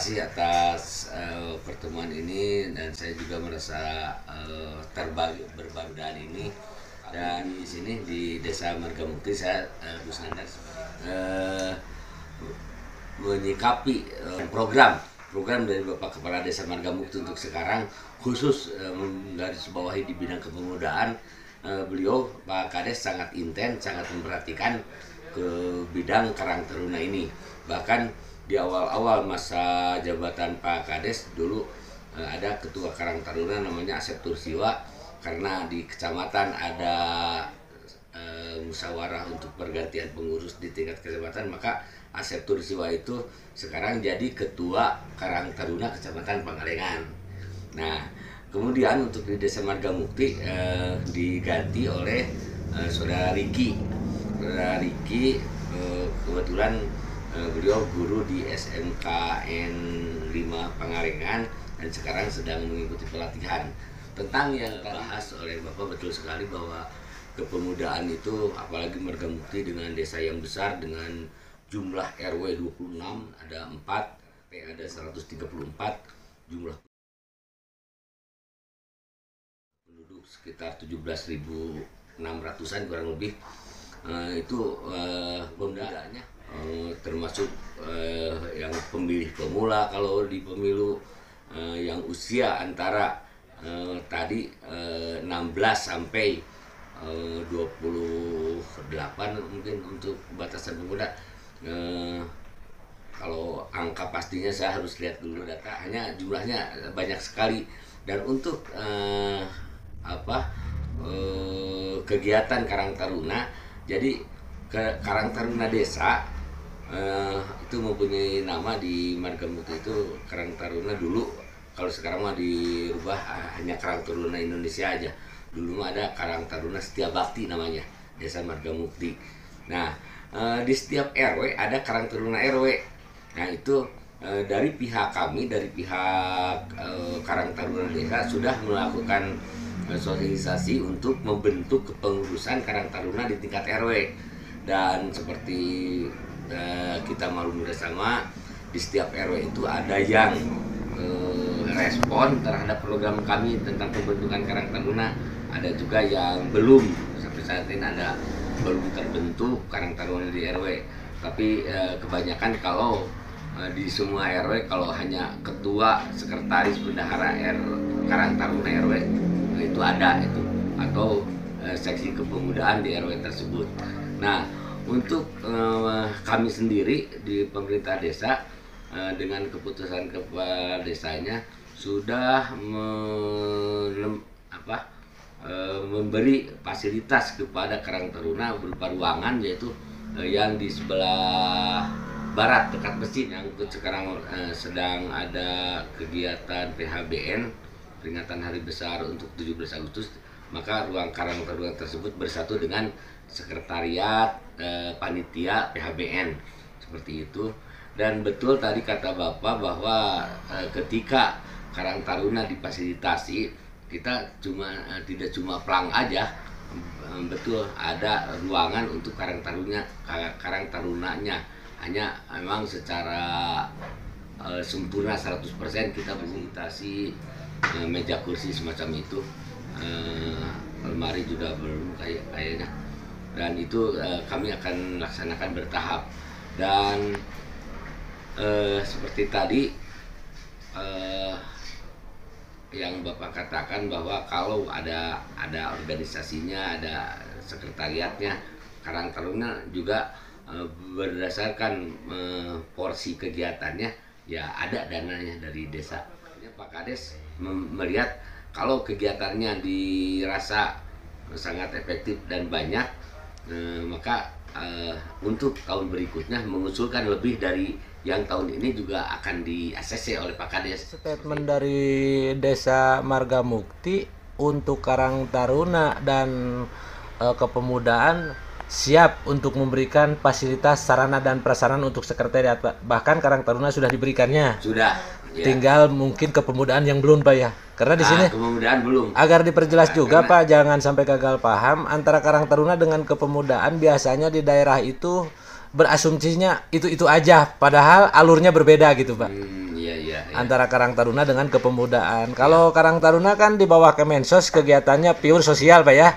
kasih atas pertemuan ini, dan saya juga merasa berbahagia ini. Dan di sini di Desa Margamukti saya Gus Nandar menyikapi program dari Bapak Kepala Desa Margamukti untuk sekarang, khusus menggarisbawahi di bidang kepemudaan. Beliau Pak Kades sangat intens, sangat memperhatikan ke bidang Karang Taruna ini. Bahkan di awal-awal masa jabatan Pak Kades dulu ada ketua Karang Taruna namanya Asep Tursiwa. Karena di kecamatan ada musyawarah untuk pergantian pengurus di tingkat kecamatan, maka Asep Tursiwa itu sekarang jadi ketua Karang Taruna Kecamatan Pangalengan. Nah, kemudian untuk di Desa Margamukti diganti oleh Saudara Riki. Saudara Riki kebetulan beliau guru di SMKN 5 Pangalengan dan sekarang sedang mengikuti pelatihan. Tentang yang dibahas oleh Bapak, betul sekali bahwa kepemudaan itu, apalagi Margamukti dengan desa yang besar dengan jumlah RW 26, ada 4, ada 134, jumlah penduduk sekitar 17.600-an kurang lebih. Itu pemudaannya termasuk yang pemilih pemula kalau di pemilu, yang usia antara tadi 16 sampai 28 mungkin untuk batasan pemuda. Kalau angka pastinya saya harus lihat dulu data, hanya jumlahnya banyak sekali. Dan untuk kegiatan Karang Taruna, jadi Karang Taruna Desa itu mempunyai nama di Margamukti itu Karang Taruna dulu. Kalau sekarang mah dirubah hanya Karang Taruna Indonesia aja. Dulu mah ada Karang Taruna Setia Bakti namanya, Desa Margamukti. Nah, di setiap RW ada Karang Taruna RW. Nah, itu dari pihak kami, dari pihak Karang Taruna Desa sudah melakukan sosialisasi untuk membentuk kepengurusan Karang Taruna di tingkat RW. Dan seperti kita maklum bersama, di setiap RW itu ada yang respon terhadap program kami tentang pembentukan Karang Taruna, ada juga yang belum, sampai saat ini ada belum terbentuk Karang Taruna di RW. Tapi kebanyakan kalau di semua RW, kalau hanya ketua, sekretaris, bendahara Karang Taruna RW itu ada itu, atau seksi kepemudaan di RW tersebut. Nah, untuk kami sendiri di pemerintah desa, dengan keputusan kepala desanya sudah memberi fasilitas kepada Karang Taruna berupa ruangan, yaitu yang di sebelah barat dekat mesin, yang sekarang sedang ada kegiatan PHBN, peringatan Hari Besar untuk 17 Agustus. Maka ruang Karang Taruna tersebut bersatu dengan sekretariat panitia PHBN, seperti itu. Dan betul tadi kata Bapak bahwa ketika Karang Taruna difasilitasi, kita tidak cuma plang aja, betul ada ruangan untuk Karang Tarunanya. Hanya memang secara sempurna 100% kita fasilitasi meja kursi semacam itu, lemari juga belum kayaknya. Dan itu kami akan laksanakan bertahap. Dan seperti tadi yang Bapak katakan bahwa kalau ada organisasinya, ada sekretariatnya, Karang Taruna juga berdasarkan porsi kegiatannya, ya ada dananya dari desa. Pak Kades melihat kalau kegiatannya dirasa sangat efektif dan banyak, maka untuk tahun berikutnya mengusulkan lebih dari yang tahun ini juga akan di-ACC oleh Pak Kades. Statement dari Desa Margamukti untuk Karang Taruna dan kepemudaan siap untuk memberikan fasilitas sarana dan prasarana untuk sekretariat, Pak. Bahkan Karang Taruna sudah diberikannya. Sudah. Ya. Tinggal mungkin kepemudaan yang belum, Pak, ya. Karena di sini kepemudaan belum. Agar diperjelas juga, Pak, jangan sampai gagal paham antara Karang Taruna dengan kepemudaan. Biasanya di daerah itu berasumsinya itu aja, padahal alurnya berbeda gitu, Pak. Iya. antara Karang Taruna dengan kepemudaan. Kalau Karang Taruna kan di bawah Kemensos, kegiatannya pure sosial Pak ya.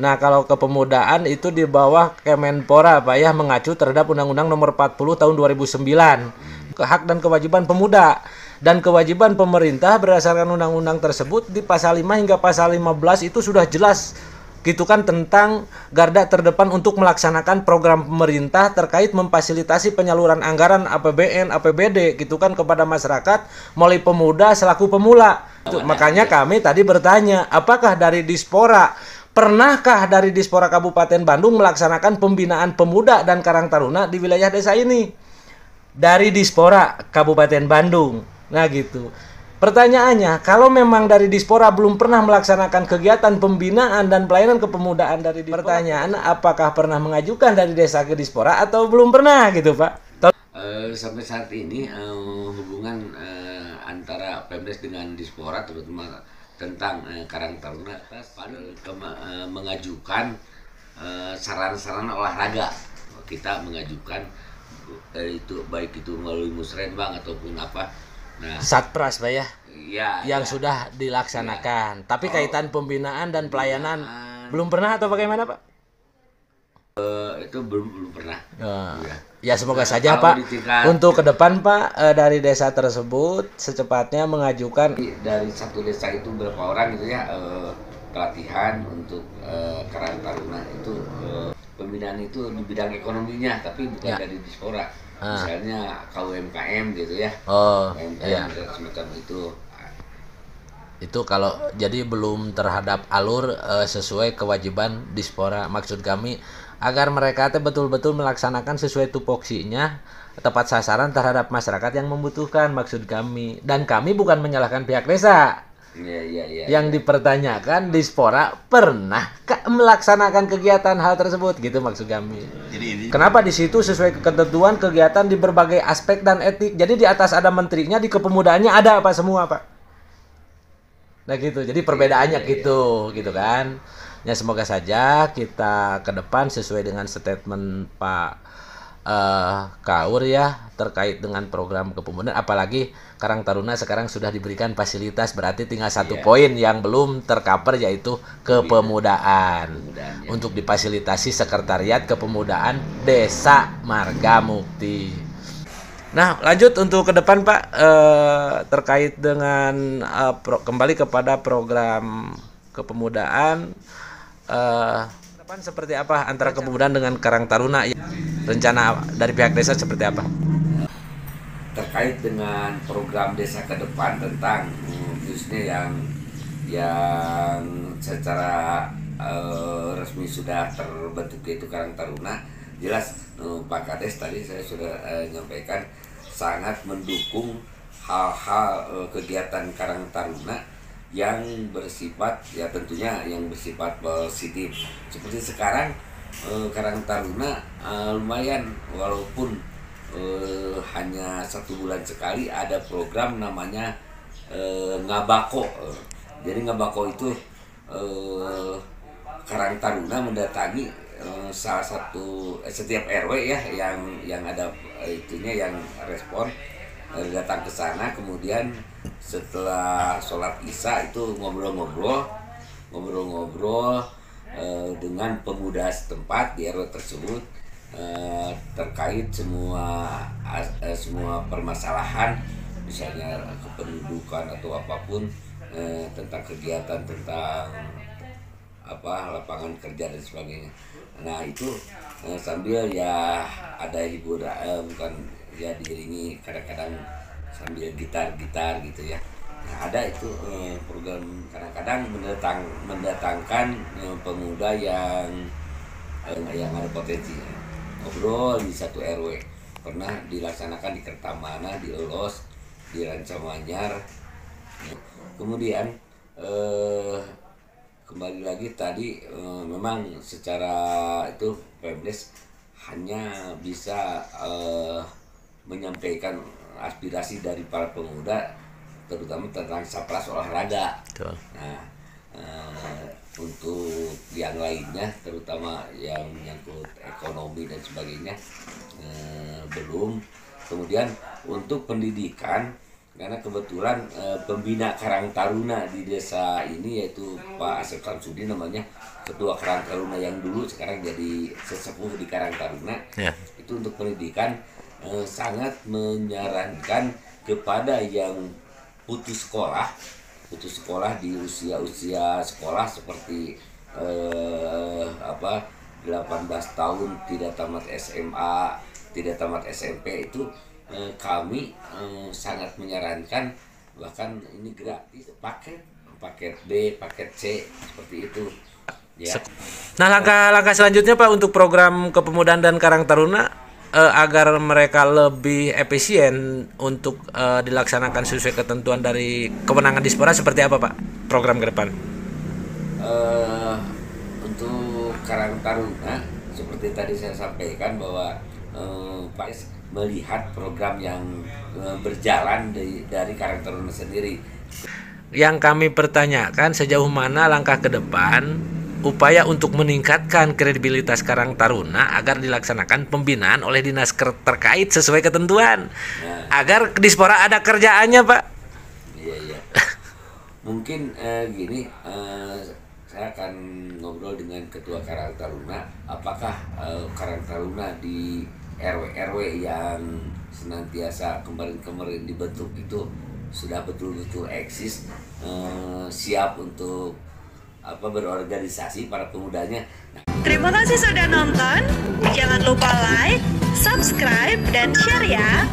Nah, kalau kepemudaan itu di bawah Kemenpora Pak ya, mengacu terhadap Undang-Undang Nomor 40 Tahun 2009. Hak dan kewajiban pemuda dan kewajiban pemerintah berdasarkan undang-undang tersebut di pasal 5 hingga pasal 15 itu sudah jelas gitu kan, tentang garda terdepan untuk melaksanakan program pemerintah terkait memfasilitasi penyaluran anggaran APBN, APBD gitu kan kepada masyarakat mulai pemuda selaku pemula. Makanya kami tadi bertanya, apakah dari Dispora, pernahkah dari Dispora Kabupaten Bandung melaksanakan pembinaan pemuda dan Karang Taruna di wilayah desa ini? Dari Dispora Kabupaten Bandung. Nah gitu. Pertanyaannya, kalau memang dari Dispora belum pernah melaksanakan kegiatan pembinaan dan pelayanan kepemudaan dari Dispora, pertanyaan apakah pernah mengajukan dari desa ke Dispora atau belum pernah gitu Pak? Sampai saat ini hubungan antara Pemdes dengan Dispora terutama tentang Karang Taruna mengajukan saran-saran olahraga. Kita mengajukan itu baik itu melalui musrenbang ataupun apa. Nah, Satpras Pak ya, yang ya. sudah dilaksanakan. Tapi kaitan pembinaan dan pelayanan belum pernah atau bagaimana Pak? Itu belum pernah. Ya semoga saja Pak untuk ke depan Pak dari desa tersebut secepatnya mengajukan dari satu desa itu berapa orang gitu ya, pelatihan untuk Karang Taruna itu pembinaan itu di bidang ekonominya, tapi bukan dari Dispora. Misalnya KUMKM gitu ya. KUMKM semacam itu. Itu kalau jadi belum terhadap alur sesuai kewajiban Dispora. Maksud kami agar mereka betul-betul melaksanakan sesuai tupoksinya, tepat sasaran terhadap masyarakat yang membutuhkan, maksud kami. Dan kami bukan menyalahkan pihak desa. Yang dipertanyakan Dispora pernah melaksanakan kegiatan hal tersebut gitu maksud kami. Kenapa di situ sesuai ketentuan kegiatan di berbagai aspek dan etik. Jadi di atas ada menterinya, di kepemudanya ada apa semua Pak. Nah gitu. Jadi perbedaannya gitu kan. Ya semoga saja kita ke depan sesuai dengan statement Pak Kaur ya terkait dengan program kepemudaan, apalagi Karang Taruna sekarang sudah diberikan fasilitas, berarti tinggal satu poin yang belum tercover yaitu kepemudaan untuk difasilitasi sekretariat kepemudaan Desa Marga Mukti. Nah lanjut untuk ke depan Pak terkait dengan kembali kepada program kepemudaan, depan seperti apa antara kepemudaan dengan Karang Taruna? Rencana dari pihak desa seperti apa? Terkait dengan program desa ke depan tentang khususnya yang secara resmi sudah terbentuk yaitu Karang Taruna, jelas Pak Kades tadi saya sudah menyampaikan sangat mendukung hal-hal kegiatan Karang Taruna yang bersifat ya tentunya yang bersifat positif. Seperti sekarang Karang Taruna lumayan walaupun hanya 1 bulan sekali ada program namanya Ngabako. Jadi Ngabako itu Karang Taruna mendatangi salah satu setiap RW ya yang ada itunya yang respon datang ke sana, kemudian setelah sholat isya itu ngobrol-ngobrol dengan pemuda setempat di RW tersebut terkait semua permasalahan, misalnya kependudukan atau apapun, tentang kegiatan tentang lapangan kerja dan sebagainya. Nah itu sambil ya ada hiburan, bukan ya diiringi kadang-kadang sambil gitar gitu ya. Nah, ada itu program kadang-kadang mendatangkan pemuda yang ada potensi, ngobrol di satu RW. Pernah dilaksanakan di Kertamana, di Elos, di Rancamanyar. Kemudian kembali lagi tadi memang secara itu Pemdes hanya bisa menyampaikan aspirasi dari para pemuda terutama tentang sapras olahraga. Betul. Nah, untuk yang lainnya terutama yang menyangkut ekonomi dan sebagainya belum. Kemudian untuk pendidikan karena kebetulan pembina Karang Taruna di desa ini yaitu Pak Asep Samsudin namanya, ketua Karang Taruna yang dulu sekarang jadi sesepuh di Karang Taruna. Ya. Itu untuk pendidikan sangat menyarankan kepada yang putus sekolah di usia sekolah seperti 18 tahun tidak tamat SMA, tidak tamat SMP, itu kami sangat menyarankan, bahkan ini gratis, paket B, paket C, seperti itu ya. Nah, langkah selanjutnya Pak untuk program kepemudaan dan Karang Taruna agar mereka lebih efisien untuk dilaksanakan sesuai ketentuan dari kewenangan Dispora, seperti apa Pak program ke depan? Untuk Karang Taruna seperti tadi saya sampaikan bahwa Pak melihat program yang berjalan dari Karang Taruna sendiri. Yang kami pertanyakan, sejauh mana langkah ke depan upaya untuk meningkatkan kredibilitas Karang Taruna agar dilaksanakan pembinaan oleh dinas terkait sesuai ketentuan, agar Dispora ada kerjaannya Pak. Iya. Mungkin gini, saya akan ngobrol dengan ketua Karang Taruna, apakah Karang Taruna di RW yang senantiasa kemarin dibentuk itu sudah betul-betul eksis, siap untuk berorganisasi para pemudanya. Terima kasih sudah nonton. Jangan lupa like, subscribe, dan share ya.